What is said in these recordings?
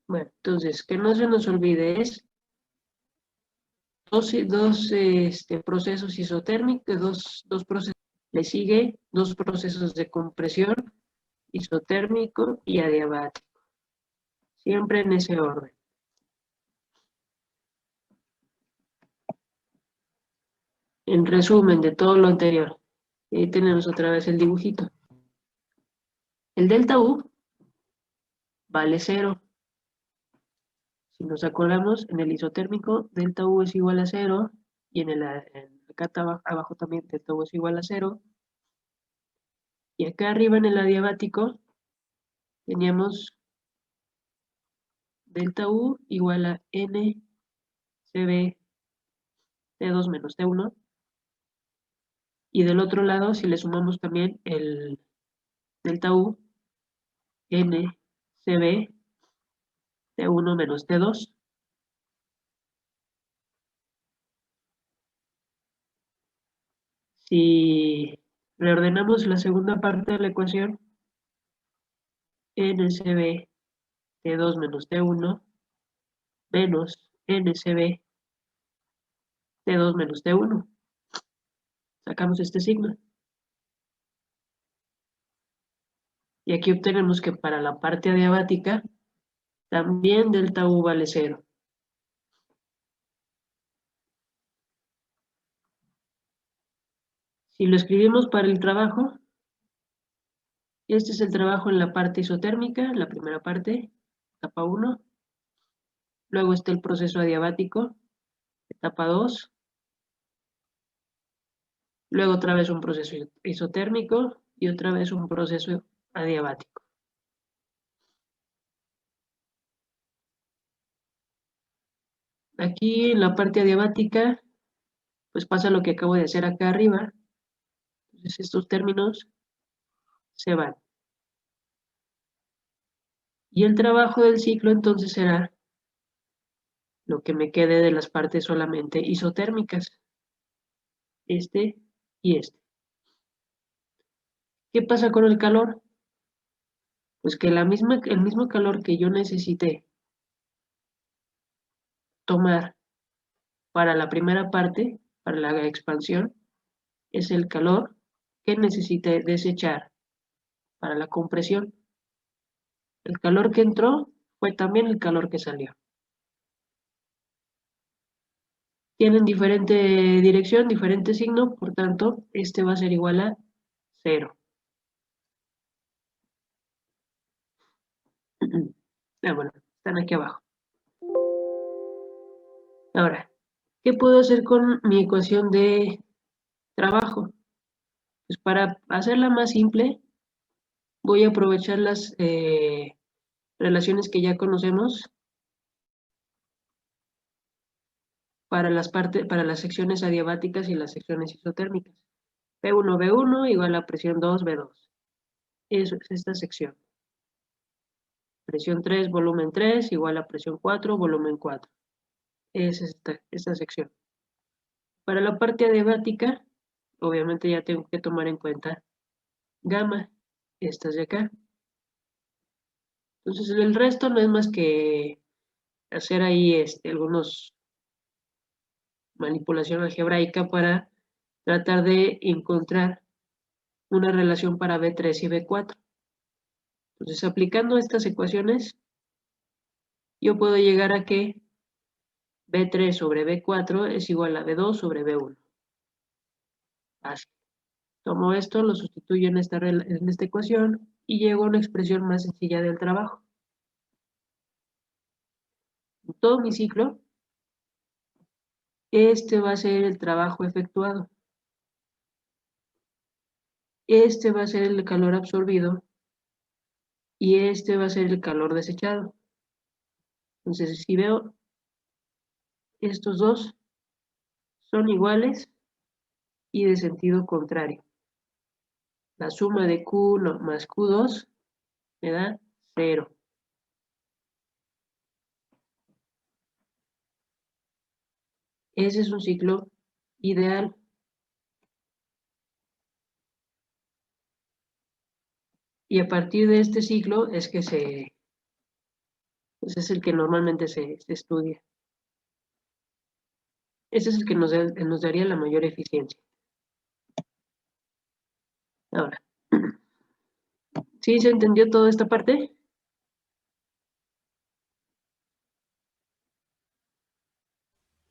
Bueno, entonces, que no se nos olvide, es dos procesos isotérmicos, dos procesos, le sigue dos procesos de compresión, isotérmico y adiabático, siempre en ese orden. En resumen de todo lo anterior, ahí tenemos otra vez el dibujito. El delta U vale 0. Si nos acordamos, en el isotérmico, delta U es igual a 0, y acá abajo también delta U es igual a 0. Y acá arriba en el adiabático teníamos delta U igual a NCB T2 menos T1. Y del otro lado, si le sumamos también el delta U, NCB T1 menos T2. Si reordenamos la segunda parte de la ecuación, NCB T2 menos T1 menos NCB T2 menos T1. Sacamos este signo. Y aquí obtenemos que para la parte adiabática también delta U vale 0. Si lo escribimos para el trabajo, este es el trabajo en la parte isotérmica, la primera parte, etapa 1. Luego está el proceso adiabático, etapa 2. Luego otra vez un proceso isotérmico y otra vez un proceso adiabático. Aquí en la parte adiabática, pues pasa lo que acabo de hacer acá arriba. Entonces estos términos se van. Y el trabajo del ciclo entonces será lo que me quede de las partes solamente isotérmicas. Este y este. ¿Qué pasa con el calor? Pues que el mismo calor que yo necesité tomar para la primera parte, para la expansión, es el calor que necesité desechar para la compresión. El calor que entró fue también el calor que salió. Tienen diferente dirección, diferente signo, por tanto, este va a ser igual a 0. Bueno, están aquí abajo. Ahora, ¿qué puedo hacer con mi ecuación de trabajo? Pues para hacerla más simple, voy a aprovechar las relaciones que ya conocemos para las secciones adiabáticas y las secciones isotérmicas. P1, B1 igual a presión 2, B2. Eso es esta sección. Presión 3, volumen 3 igual a presión 4, volumen 4. Es esta sección. Para la parte adiabática, obviamente ya tengo que tomar en cuenta gamma, estas de acá. Entonces el resto no es más que hacer ahí algunos manipulación algebraica para tratar de encontrar una relación para B3 y B4. Entonces aplicando estas ecuaciones, yo puedo llegar a que B3 sobre B4 es igual a B2 sobre B1. Así. Tomo esto, lo sustituyo en esta ecuación y llego a una expresión más sencilla del trabajo. En todo mi ciclo, este va a ser el trabajo efectuado. Este va a ser el calor absorbido y este va a ser el calor desechado. Entonces, si veo estos dos son iguales y de sentido contrario. La suma de Q1 más Q2 me da 0. Ese es un ciclo ideal. Y a partir de este ciclo es que se Ese es el que normalmente se estudia. Ese es el que nos daría la mayor eficiencia. Ahora, ¿sí se entendió toda esta parte?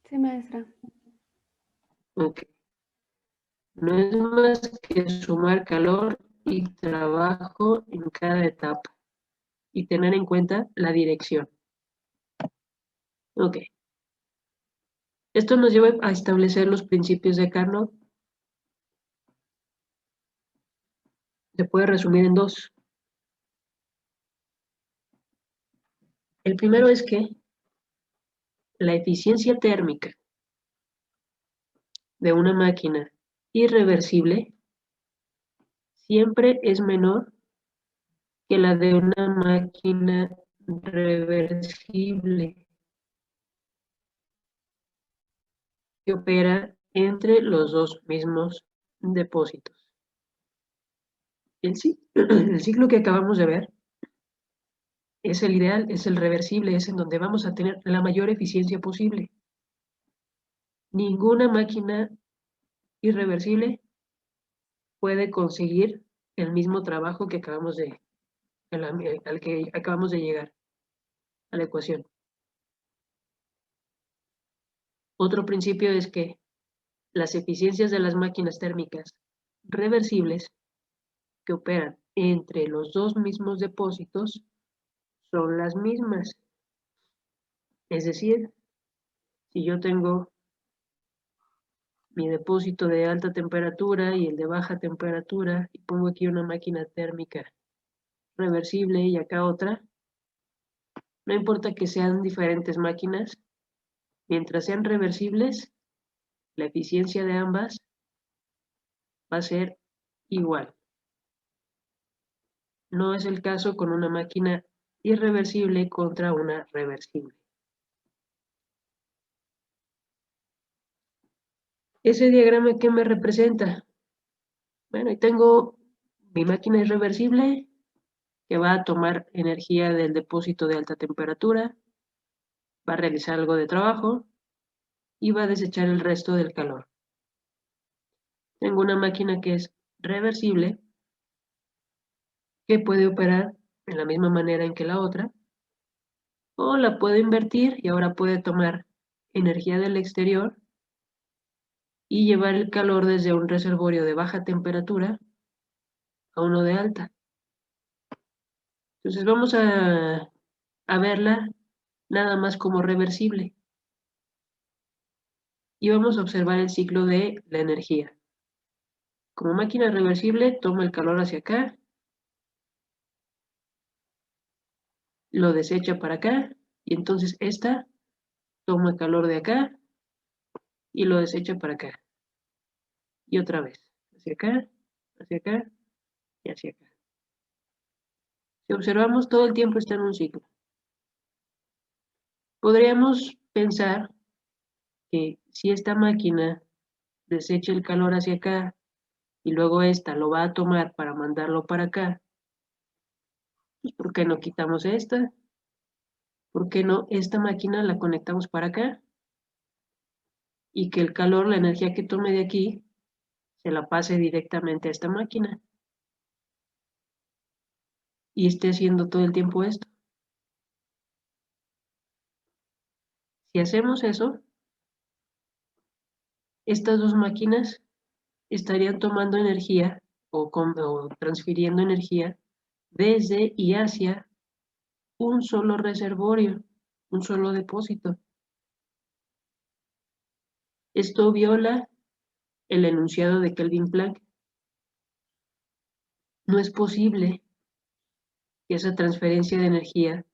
Sí, maestra. Ok. No es más que sumar calor y trabajo en cada etapa y tener en cuenta la dirección. Ok. Esto nos lleva a establecer los principios de Carnot. Se puede resumir en dos. El primero es que la eficiencia térmica de una máquina irreversible siempre es menor que la de una máquina reversible que opera entre los dos mismos depósitos. El ciclo que acabamos de ver es el ideal, es el reversible, es en donde vamos a tener la mayor eficiencia posible. Ninguna máquina irreversible puede conseguir el mismo trabajo que al que acabamos de llegar a la ecuación. Otro principio es que las eficiencias de las máquinas térmicas reversibles que operan entre los dos mismos depósitos son las mismas. Es decir, si yo tengo mi depósito de alta temperatura y el de baja temperatura y pongo aquí una máquina térmica reversible y acá otra, no importa que sean diferentes máquinas, mientras sean reversibles, la eficiencia de ambas va a ser igual. No es el caso con una máquina irreversible contra una reversible. ¿Ese diagrama qué me representa? Bueno, y tengo mi máquina irreversible que va a tomar energía del depósito de alta temperatura, va a realizar algo de trabajo y va a desechar el resto del calor. Tengo una máquina que es reversible, que puede operar en la misma manera en que la otra, o la puedo invertir y ahora puede tomar energía del exterior y llevar el calor desde un reservorio de baja temperatura a uno de alta. Entonces vamos a verla nada más como reversible y vamos a observar el ciclo de la energía. Como máquina reversible, toma el calor hacia acá, lo desecha para acá y entonces esta toma calor de acá y lo desecha para acá. Y otra vez, hacia acá y hacia acá. Si observamos, todo el tiempo está en un ciclo. Podríamos pensar que si esta máquina desecha el calor hacia acá y luego esta lo va a tomar para mandarlo para acá, pues ¿por qué no quitamos esta? ¿Por qué no esta máquina la conectamos para acá? Y que el calor, la energía que tome de aquí, se la pase directamente a esta máquina y esté haciendo todo el tiempo esto. Si hacemos eso, estas dos máquinas estarían tomando energía o transfiriendo energía desde y hacia un solo reservorio, un solo depósito. Esto viola el enunciado de Kelvin Planck. No es posible que esa transferencia de energía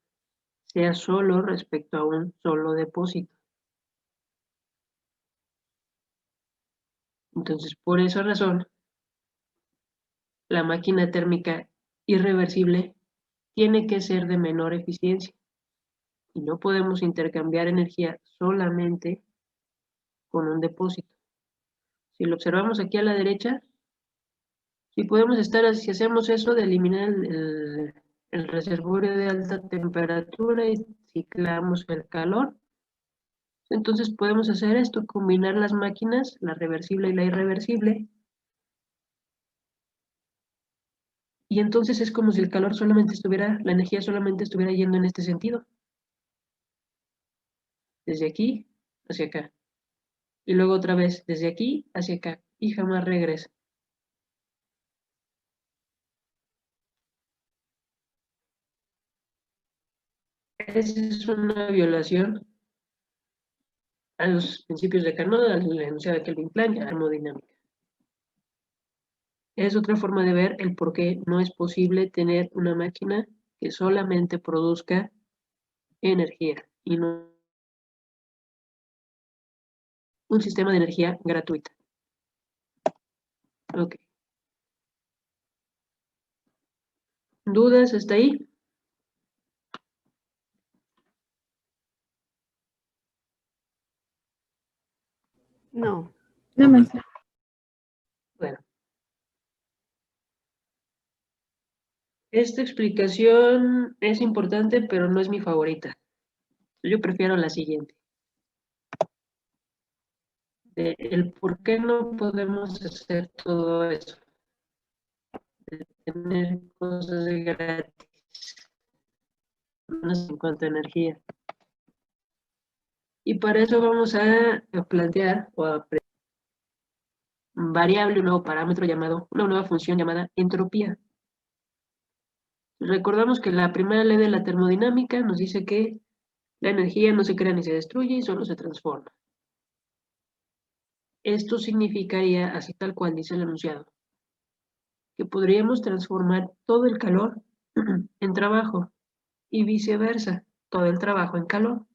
sea solo respecto a un solo depósito. Entonces, por esa razón, la máquina térmica irreversible tiene que ser de menor eficiencia y no podemos intercambiar energía solamente con un depósito. Si lo observamos aquí a la derecha, si podemos estar, si hacemos eso de eliminar el reservorio de alta temperatura y reciclamos el calor. Entonces podemos hacer esto, combinar las máquinas, la reversible y la irreversible. Y entonces es como si el calor solamente estuviera, la energía solamente estuviera yendo en este sentido. Desde aquí hacia acá. Y luego otra vez desde aquí hacia acá. Y jamás regresa. Esa es una violación a los principios de Carnot, al enunciado de Kelvin-Planck, a la termodinámica. Es otra forma de ver el por qué no es posible tener una máquina que solamente produzca energía y no un sistema de energía gratuita. Ok. ¿Dudas hasta ahí? No. No, maestra. Bueno. Esta explicación es importante, pero no es mi favorita. Yo prefiero la siguiente. El por qué no podemos hacer todo eso. De tener cosas gratis. En cuanto a energía. Y para eso vamos a plantear o a variable, un nuevo parámetro llamado, una nueva función llamada entropía. Recordamos que la primera ley de la termodinámica nos dice que la energía no se crea ni se destruye y solo se transforma. Esto significaría, así tal cual dice el enunciado, que podríamos transformar todo el calor en trabajo y viceversa, todo el trabajo en calor.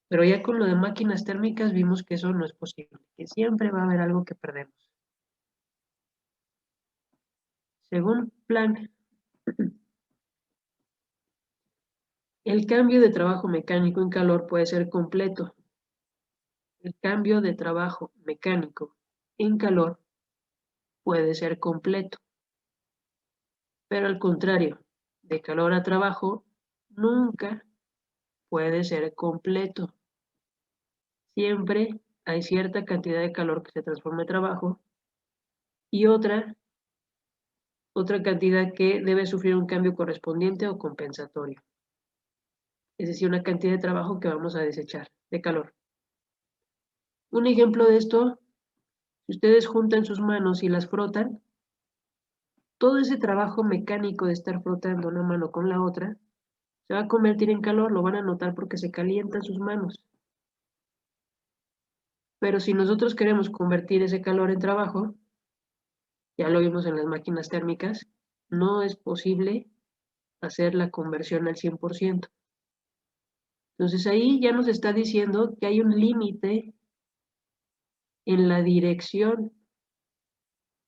Pero ya con lo de máquinas térmicas vimos que eso no es posible, que siempre va a haber algo que perdemos. Según Planck, el cambio de trabajo mecánico en calor puede ser completo. El cambio de trabajo mecánico en calor puede ser completo. Pero al contrario, de calor a trabajo, nunca puede ser completo. Siempre hay cierta cantidad de calor que se transforma en trabajo y otra cantidad que debe sufrir un cambio correspondiente o compensatorio. Es decir, una cantidad de trabajo que vamos a desechar de calor. Un ejemplo de esto, si ustedes juntan sus manos y las frotan, todo ese trabajo mecánico de estar frotando una mano con la otra se va a convertir en calor, lo van a notar porque se calientan sus manos. Pero si nosotros queremos convertir ese calor en trabajo, ya lo vimos en las máquinas térmicas, no es posible hacer la conversión al 100%. Entonces ahí ya nos está diciendo que hay un límite en la dirección.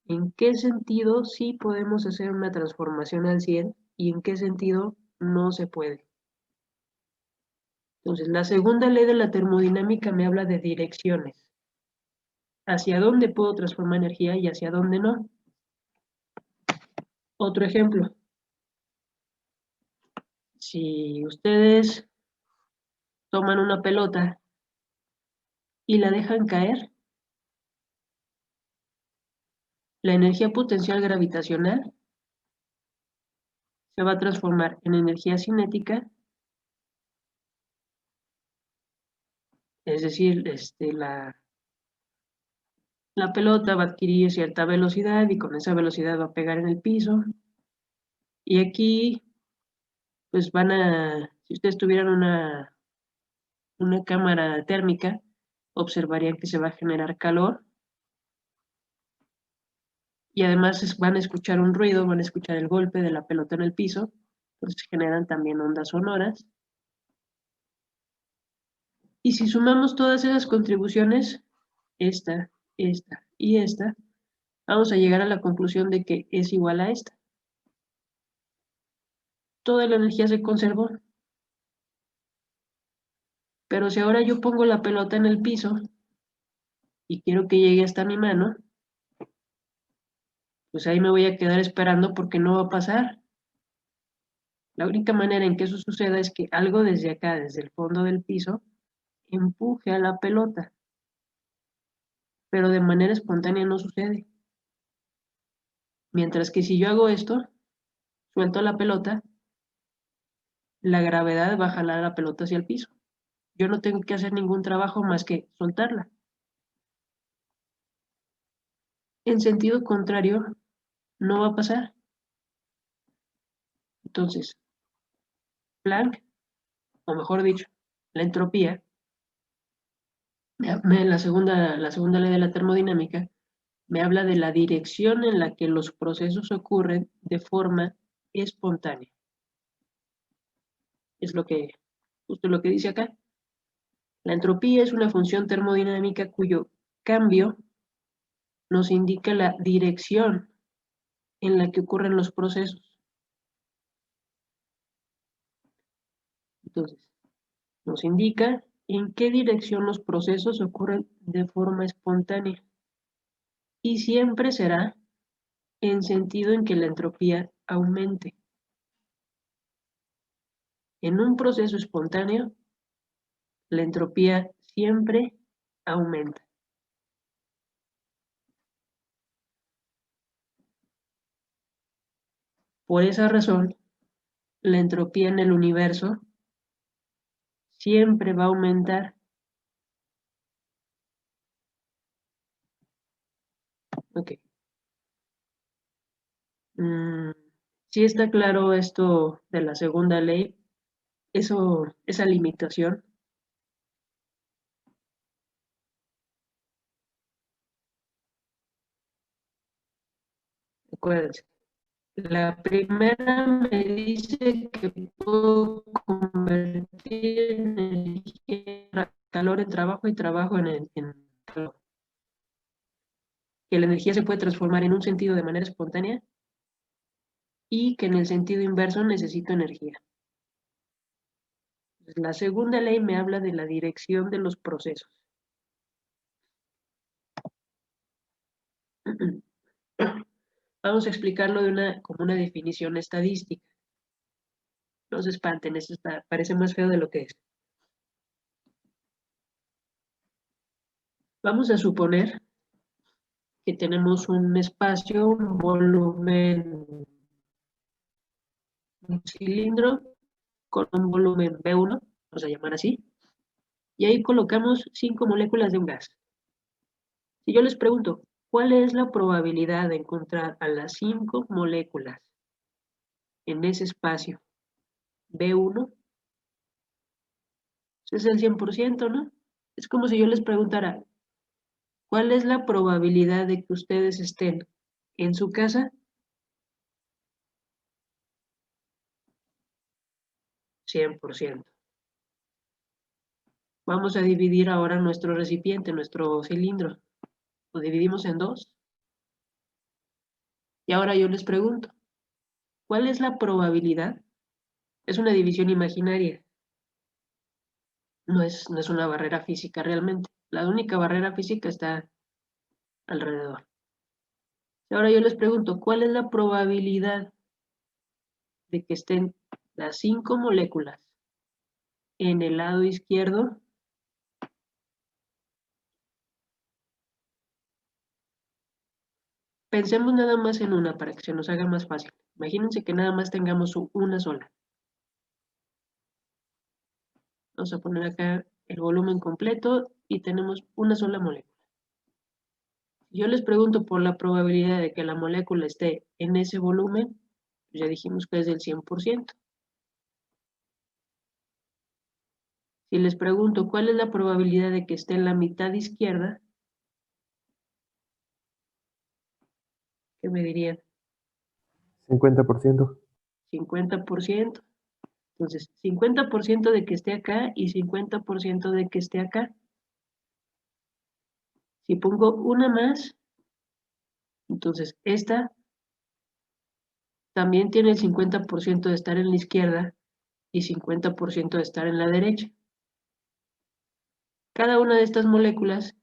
¿En qué sentido sí podemos hacer una transformación al 100 y en qué sentido no se puede? Entonces, la segunda ley de la termodinámica me habla de direcciones. Hacia dónde puedo transformar energía y hacia dónde no. Otro ejemplo. Si ustedes toman una pelota y la dejan caer, la energía potencial gravitacional se va a transformar en energía cinética, es decir, la pelota va a adquirir cierta velocidad y con esa velocidad va a pegar en el piso. Y aquí, pues si ustedes tuvieran una cámara térmica, observarían que se va a generar calor. Y además van a escuchar un ruido, van a escuchar el golpe de la pelota en el piso. Entonces generan también ondas sonoras. Y si sumamos todas esas contribuciones, esta y esta, vamos a llegar a la conclusión de que es igual a esta. Toda la energía se conservó. Pero si ahora yo pongo la pelota en el piso y quiero que llegue hasta mi mano, pues ahí me voy a quedar esperando porque no va a pasar. La única manera en que eso suceda es que algo desde acá, desde el fondo del piso, empuje a la pelota. Pero de manera espontánea no sucede. Mientras que si yo hago esto, suelto la pelota, la gravedad va a jalar la pelota hacia el piso. Yo no tengo que hacer ningún trabajo más que soltarla. En sentido contrario, no va a pasar. Entonces, Planck, o mejor dicho, la entropía, la segunda ley de la termodinámica, me habla de la dirección en la que los procesos ocurren de forma espontánea. Es justo lo que dice acá. La entropía es una función termodinámica cuyo cambio nos indica la dirección en la que ocurren los procesos. Entonces, nos indica en qué dirección los procesos ocurren de forma espontánea. Y siempre será en sentido en que la entropía aumente. En un proceso espontáneo, la entropía siempre aumenta. Por esa razón, la entropía en el universo siempre va a aumentar. Ok. Sí está claro esto de la segunda ley, esa limitación. Acuérdense, la primera me dice que puedo convertir energía, calor en trabajo y trabajo en calor. Que la energía se puede transformar en un sentido de manera espontánea y que en el sentido inverso necesito energía. La segunda ley me habla de la dirección de los procesos. Vamos a explicarlo como una definición estadística. No se espanten, eso parece más feo de lo que es. Vamos a suponer que tenemos un espacio, un volumen, un cilindro con un volumen B1, vamos a llamar así, y ahí colocamos 5 moléculas de un gas. Si yo les pregunto, ¿cuál es la probabilidad de encontrar a las 5 moléculas en ese espacio B1? Es el 100%, ¿no? Es como si yo les preguntara, ¿cuál es la probabilidad de que ustedes estén en su casa? 100%. Vamos a dividir ahora nuestro recipiente, nuestro cilindro. Lo dividimos en 2. Y ahora yo les pregunto, ¿cuál es la probabilidad? Es una división imaginaria. No es una barrera física realmente. La única barrera física está alrededor. Y ahora yo les pregunto, ¿cuál es la probabilidad de que estén las 5 moléculas en el lado izquierdo? Pensemos nada más en una para que se nos haga más fácil. Imagínense que nada más tengamos una sola. Vamos a poner acá el volumen completo y tenemos una sola molécula. Si yo les pregunto por la probabilidad de que la molécula esté en ese volumen, pues ya dijimos que es del 100%. Si les pregunto cuál es la probabilidad de que esté en la mitad izquierda, ¿qué me dirían? 50%. 50%. Entonces, 50% de que esté acá y 50% de que esté acá. Si pongo una más, entonces esta también tiene el 50% de estar en la izquierda y 50% de estar en la derecha. Cada una de estas moléculas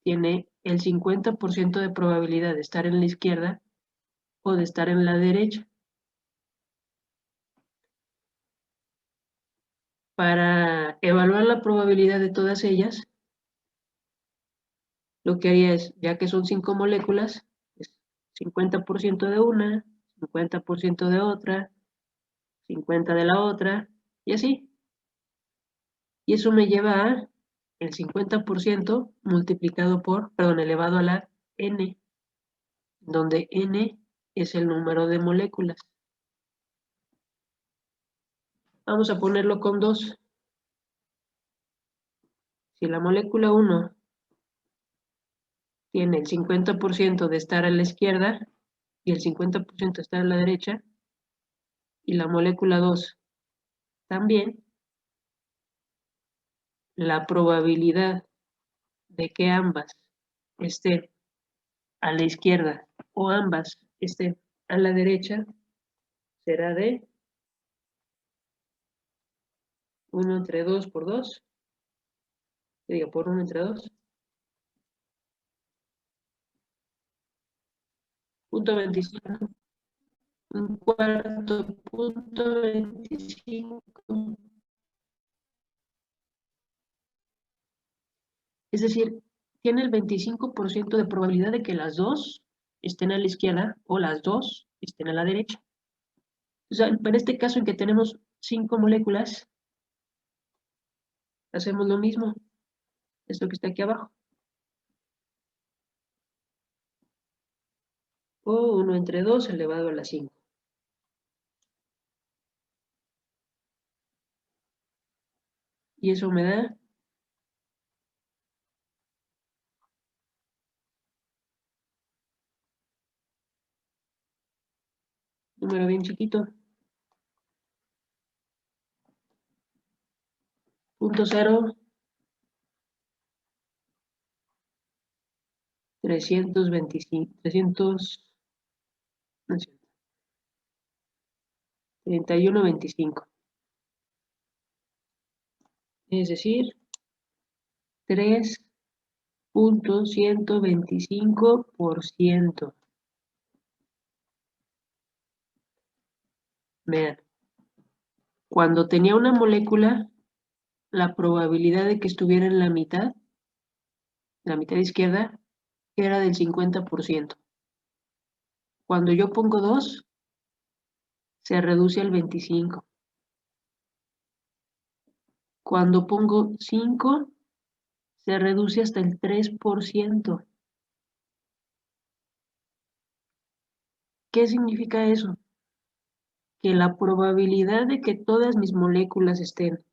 tiene el 50% de probabilidad de estar en la izquierda o de estar en la derecha. Para evaluar la probabilidad de todas ellas, lo que haría es, ya que son 5 moléculas, es 50% de una, 50% de otra, 50 de la otra, y así. Y eso me lleva a el 50% multiplicado por, elevado a la n, donde n es el número de moléculas. Vamos a ponerlo con 2. Si la molécula 1 tiene el 50% de estar a la izquierda y el 50% de estar a la derecha, y la molécula 2 también, la probabilidad de que ambas estén a la izquierda o ambas estén a la derecha será de 1 entre 2 por 2, por 1 entre 2, punto 25, un cuarto punto 25. Es decir, tiene el 25% de probabilidad de que las dos estén a la izquierda o las dos estén a la derecha. O sea, en este caso en que tenemos 5 moléculas, hacemos lo mismo. Esto que está aquí abajo. O 1 entre 2 elevado a la 5. Y eso me da número bien chiquito. 0.0 325 300 no es cierto, 3125. Es decir, 3.125%. Vean, cuando tenía una molécula, la probabilidad de que estuviera en la mitad izquierda, era del 50%. Cuando yo pongo 2, se reduce al 25%. Cuando pongo 5, se reduce hasta el 3%. ¿Qué significa eso? Que la probabilidad de que todas mis moléculas estén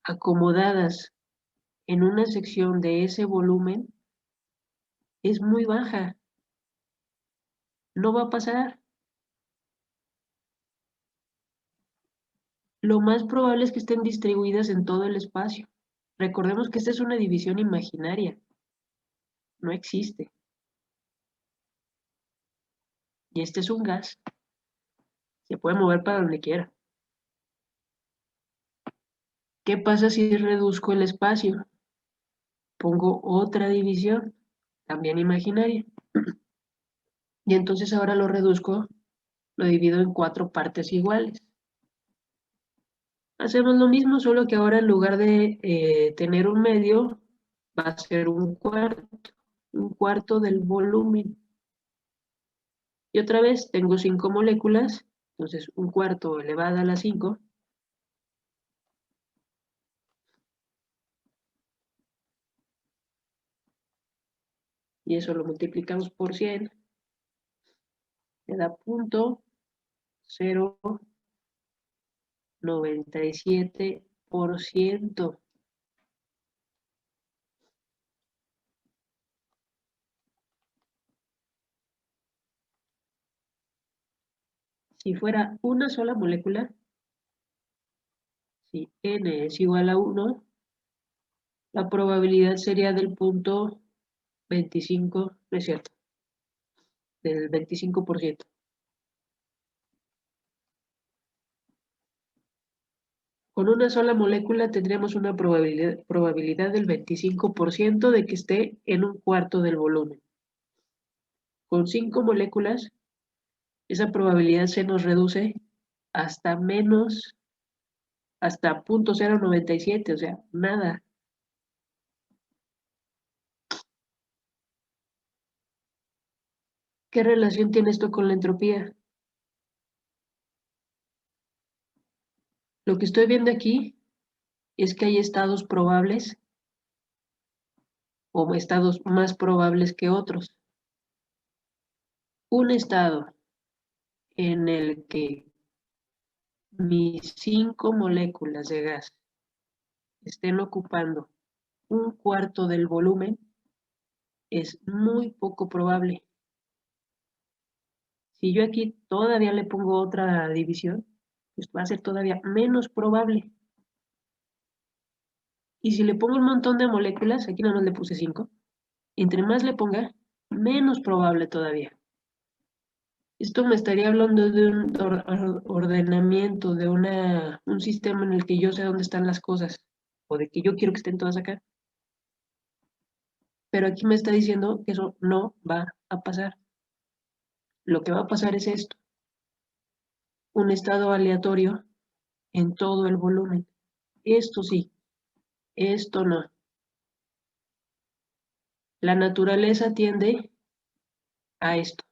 acomodadas en una sección de ese volumen es muy baja. No va a pasar. Lo más probable es que estén distribuidas en todo el espacio. Recordemos que esta es una división imaginaria. No existe. Y este es un gas. Se puede mover para donde quiera. ¿Qué pasa si reduzco el espacio? Pongo otra división, también imaginaria. Y entonces ahora lo reduzco, lo divido en 4 partes iguales. Hacemos lo mismo, solo que ahora en lugar de tener un medio, va a ser un cuarto del volumen. Y otra vez tengo 5 moléculas, entonces un cuarto elevado a la 5. Y eso lo multiplicamos por 100. Me da 0.097%. Si fuera una sola molécula, si n es igual a 1, la probabilidad sería del punto 25, no es cierto, del 25%. Con una sola molécula tendríamos una probabilidad del 25% de que esté en un cuarto del volumen. Con 5 moléculas, esa probabilidad se nos reduce hasta menos hasta 0.097, o sea, nada. ¿Qué relación tiene esto con la entropía? Lo que estoy viendo aquí es que hay estados probables o estados más probables que otros. Un estado en el que mis 5 moléculas de gas estén ocupando un cuarto del volumen es muy poco probable. Si yo aquí todavía le pongo otra división, pues va a ser todavía menos probable. Y si le pongo un montón de moléculas, aquí nada más le puse 5, entre más le ponga, menos probable todavía. Esto me estaría hablando de un ordenamiento, de un sistema en el que yo sé dónde están las cosas, o de que yo quiero que estén todas acá. Pero aquí me está diciendo que eso no va a pasar. Lo que va a pasar es esto, un estado aleatorio en todo el volumen. Esto sí, esto no. La naturaleza tiende a esto.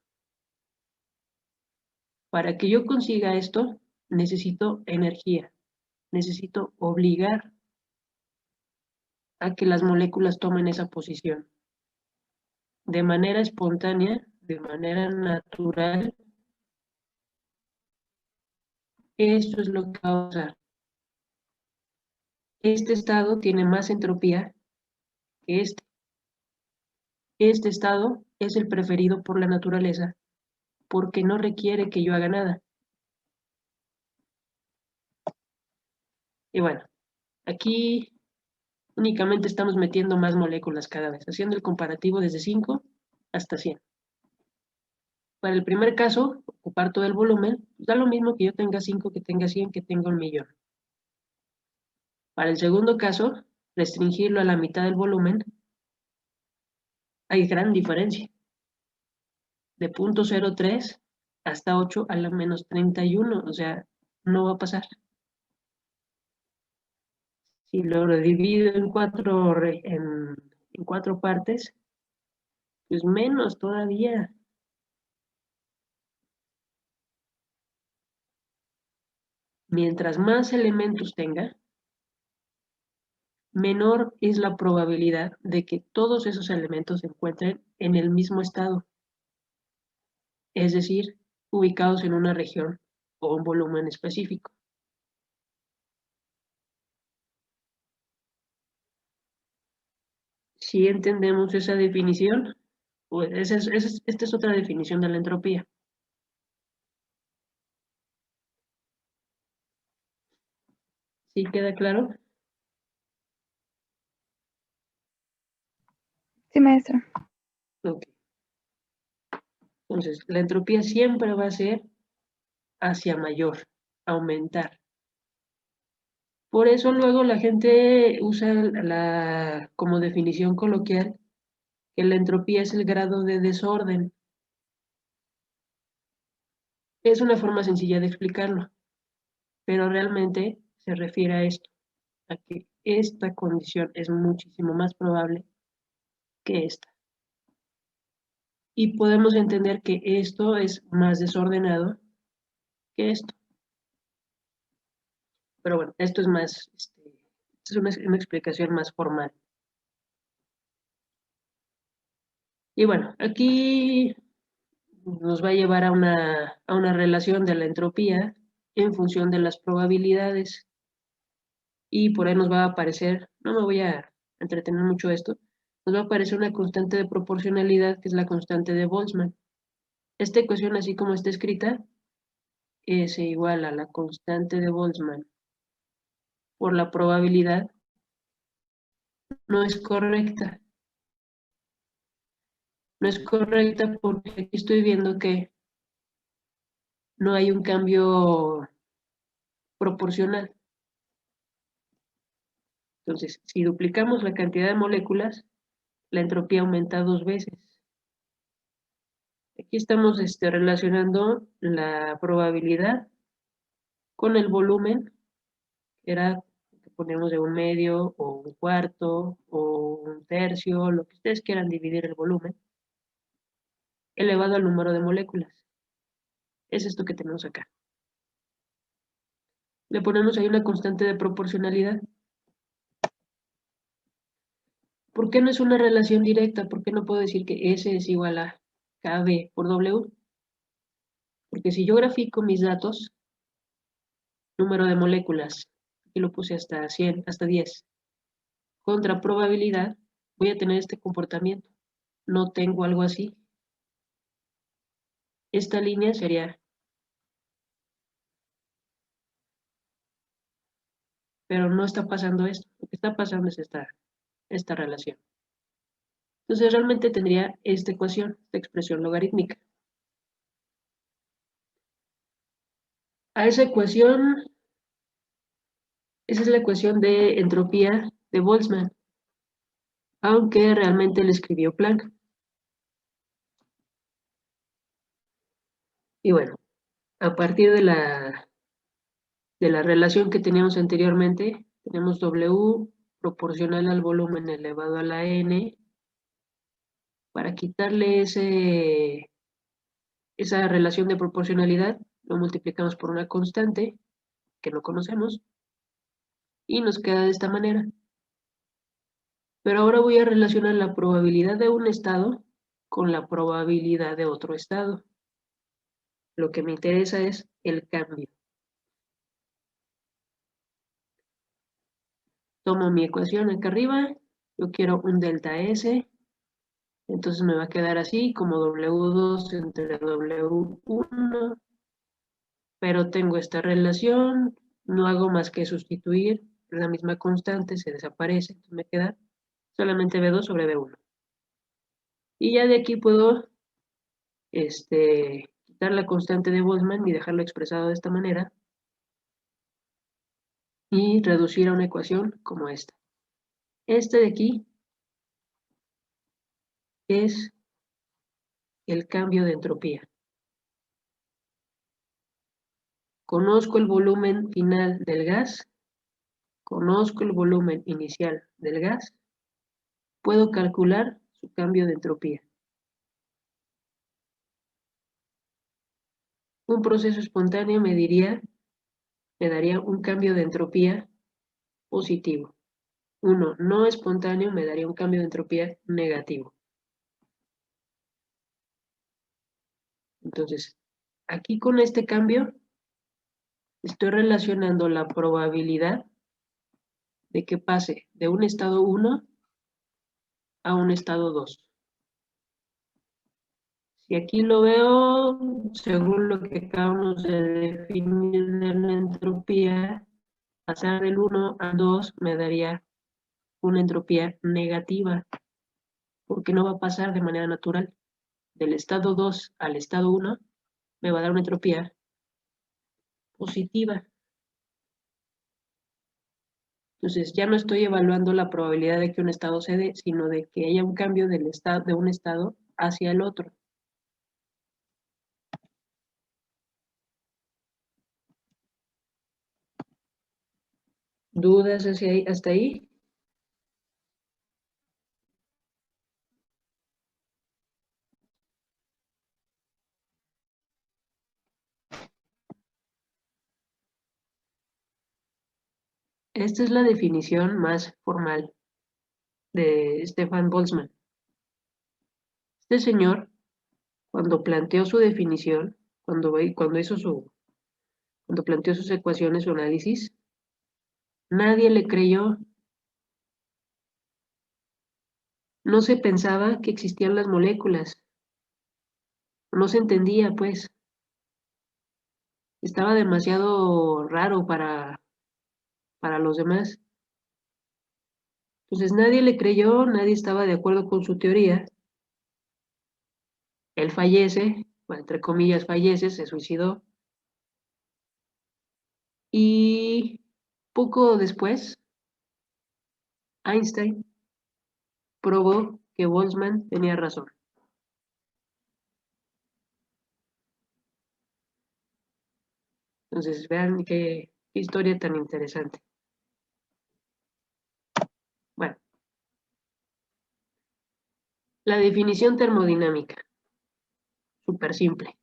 Para que yo consiga esto, necesito energía. Necesito obligar a que las moléculas tomen esa posición. De manera espontánea, de manera natural, esto es lo que va a pasar. Este estado tiene más entropía que este. Este estado es el preferido por la naturaleza porque no requiere que yo haga nada. Y bueno, aquí únicamente estamos metiendo más moléculas cada vez, haciendo el comparativo desde 5 hasta 100. Para el primer caso, ocupar todo el volumen, da lo mismo que yo tenga 5, que tenga 100, que tenga 1.000.000. Para el segundo caso, restringirlo a la mitad del volumen, hay gran diferencia. De 0.03 hasta 8 a la menos 31, o sea, no va a pasar. Si lo divido en cuatro partes, pues menos todavía. Mientras más elementos tenga, menor es la probabilidad de que todos esos elementos se encuentren en el mismo estado, es decir, ubicados en una región o un volumen específico. Si entendemos esa definición, pues esta es otra definición de la entropía. ¿Sí queda claro? Sí, maestra. Ok. Entonces, la entropía siempre va a ser hacia mayor, aumentar. Por eso luego la gente usa como definición coloquial que la entropía es el grado de desorden. Es una forma sencilla de explicarlo, pero realmente se refiere a esto, a que esta condición es muchísimo más probable que esta. Y podemos entender que esto es más desordenado que esto. Pero bueno, esto es más, es una explicación más formal. Y bueno, aquí nos va a llevar a una relación de la entropía en función de las probabilidades. Y por ahí nos va a aparecer, no me voy a entretener mucho esto, nos va a aparecer una constante de proporcionalidad que es la constante de Boltzmann. Esta ecuación, así como está escrita, es igual a la constante de Boltzmann por la probabilidad, no es correcta. No es correcta porque aquí estoy viendo que no hay un cambio proporcional. Entonces, si duplicamos la cantidad de moléculas, la entropía aumenta 2 veces. Aquí estamos relacionando la probabilidad con el volumen era que ponemos de un medio o un cuarto o un tercio, lo que ustedes quieran dividir el volumen, elevado al número de moléculas. Es esto que tenemos acá. Le ponemos ahí una constante de proporcionalidad. ¿Por qué no es una relación directa? ¿Por qué no puedo decir que S es igual a KB por W? Porque si yo grafico mis datos, número de moléculas, aquí lo puse hasta 100, hasta 10, contra probabilidad, voy a tener este comportamiento. No tengo algo así. Esta línea sería, pero no está pasando esto. Lo que está pasando es esta relación. Entonces realmente tendría esta ecuación, esta expresión logarítmica. A esa ecuación, esa es la ecuación de entropía de Boltzmann, aunque realmente le escribió Planck. Y bueno, a partir de la relación que teníamos anteriormente, tenemos W proporcional al volumen elevado a la N. Para quitarle esa relación de proporcionalidad, lo multiplicamos por una constante que no conocemos y nos queda de esta manera. Pero ahora voy a relacionar la probabilidad de un estado con la probabilidad de otro estado. Lo que me interesa es el cambio. Tomo mi ecuación acá arriba, yo quiero un delta S, entonces me va a quedar así como W2 entre W1, pero tengo esta relación, no hago más que sustituir la misma constante, se desaparece, entonces me queda solamente B2 sobre B1. Y ya de aquí puedo quitar la constante de Boltzmann y dejarlo expresado de esta manera y reducir a una ecuación como esta. Este de aquí es el cambio de entropía. Conozco el volumen final del gas, conozco el volumen inicial del gas, puedo calcular su cambio de entropía. Un proceso espontáneo me daría un cambio de entropía positivo. Uno no espontáneo me daría un cambio de entropía negativo. Entonces, aquí con este cambio estoy relacionando la probabilidad de que pase de un estado 1 a un estado 2. Si aquí lo veo, según lo que acabamos de definir de la entropía, pasar del 1 al 2 me daría una entropía negativa, porque no va a pasar de manera natural. Del estado 2 al estado 1 me va a dar una entropía positiva. Entonces ya no estoy evaluando la probabilidad de que un estado se dé, sino de que haya un cambio de un estado hacia el otro. ¿Dudas hasta ahí? Esta es la definición más formal de Stefan Boltzmann. Este señor, cuando planteó su definición, cuando planteó sus ecuaciones, su análisis, nadie le creyó. No se pensaba que existían las moléculas. No se entendía, pues. Estaba demasiado raro para los demás. Entonces nadie le creyó, nadie estaba de acuerdo con su teoría. Él fallece, bueno, entre comillas fallece, se suicidó. Y poco después, Einstein probó que Boltzmann tenía razón. Entonces vean qué historia tan interesante. La definición termodinámica. Súper simple.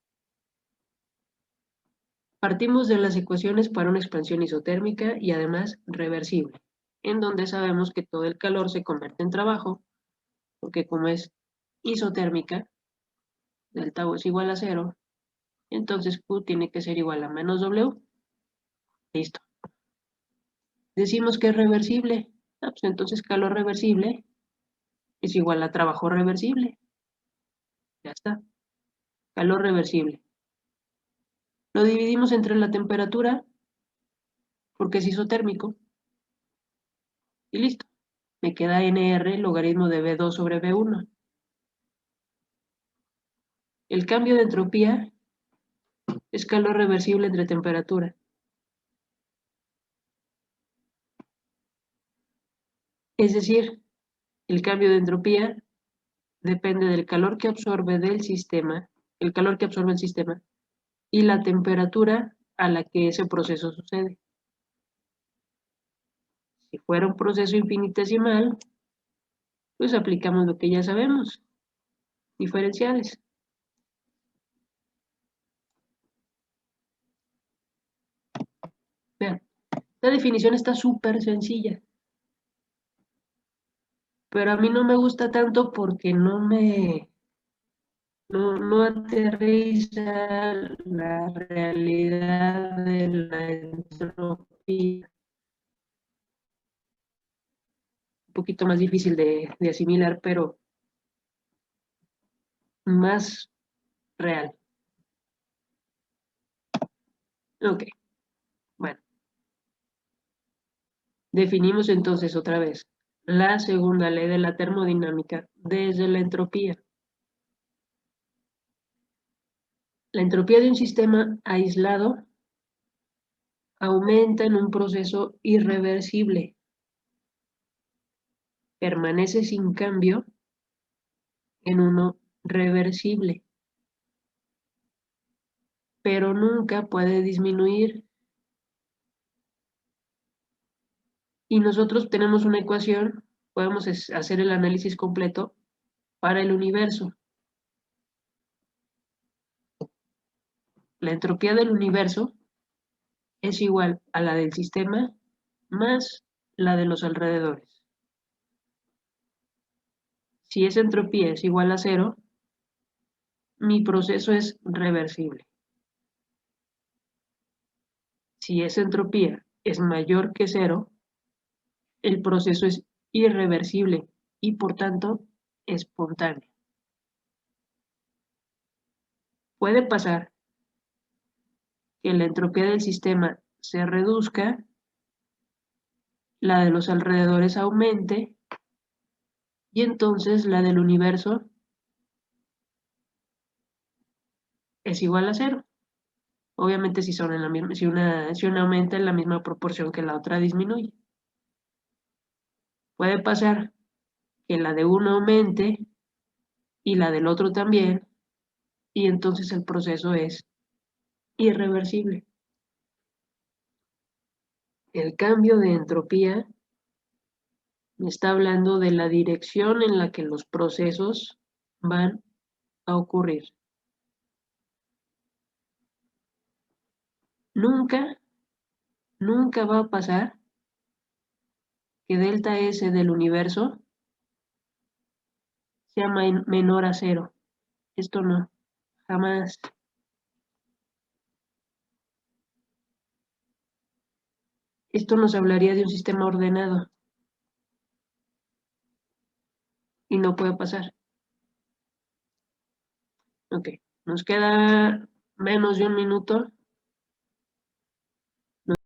Partimos de las ecuaciones para una expansión isotérmica y además reversible, en donde sabemos que todo el calor se convierte en trabajo, porque como es isotérmica, delta U es igual a 0, entonces Q tiene que ser igual a menos W. Listo. Decimos que es reversible. Ah, pues entonces calor reversible es igual a trabajo reversible. Ya está. Calor reversible. Lo dividimos entre la temperatura, porque es isotérmico, y listo. Me queda NR logaritmo de V2 sobre V1. El cambio de entropía es calor reversible entre temperatura. Es decir, el cambio de entropía depende del calor que absorbe del sistema, el calor que absorbe el sistema, y la temperatura a la que ese proceso sucede. Si fuera un proceso infinitesimal, pues aplicamos lo que ya sabemos, diferenciales. Vean, esta definición está súper sencilla, pero a mí no me gusta tanto porque no aterriza la realidad de la entropía. Un poquito más difícil de asimilar, pero más real. Ok, bueno. Definimos entonces otra vez la segunda ley de la termodinámica desde la entropía. La entropía de un sistema aislado aumenta en un proceso irreversible. Permanece sin cambio en uno reversible, pero nunca puede disminuir. Y nosotros tenemos una ecuación, podemos hacer el análisis completo para el universo. La entropía del universo es igual a la del sistema más la de los alrededores. Si esa entropía es igual a 0, mi proceso es reversible. Si esa entropía es mayor que 0, el proceso es irreversible y por tanto espontáneo. Puede pasar que la entropía del sistema se reduzca, la de los alrededores aumente y entonces la del universo es igual a 0. Obviamente si son en la misma, si una aumenta en la misma proporción que la otra disminuye. Puede pasar que la de uno aumente y la del otro también, y entonces el proceso es irreversible. El cambio de entropía me está hablando de la dirección en la que los procesos van a ocurrir. Nunca va a pasar que delta S del universo sea menor a 0. Esto no, jamás. Esto nos hablaría de un sistema ordenado. Y no puede pasar. Ok, nos queda menos de un minuto.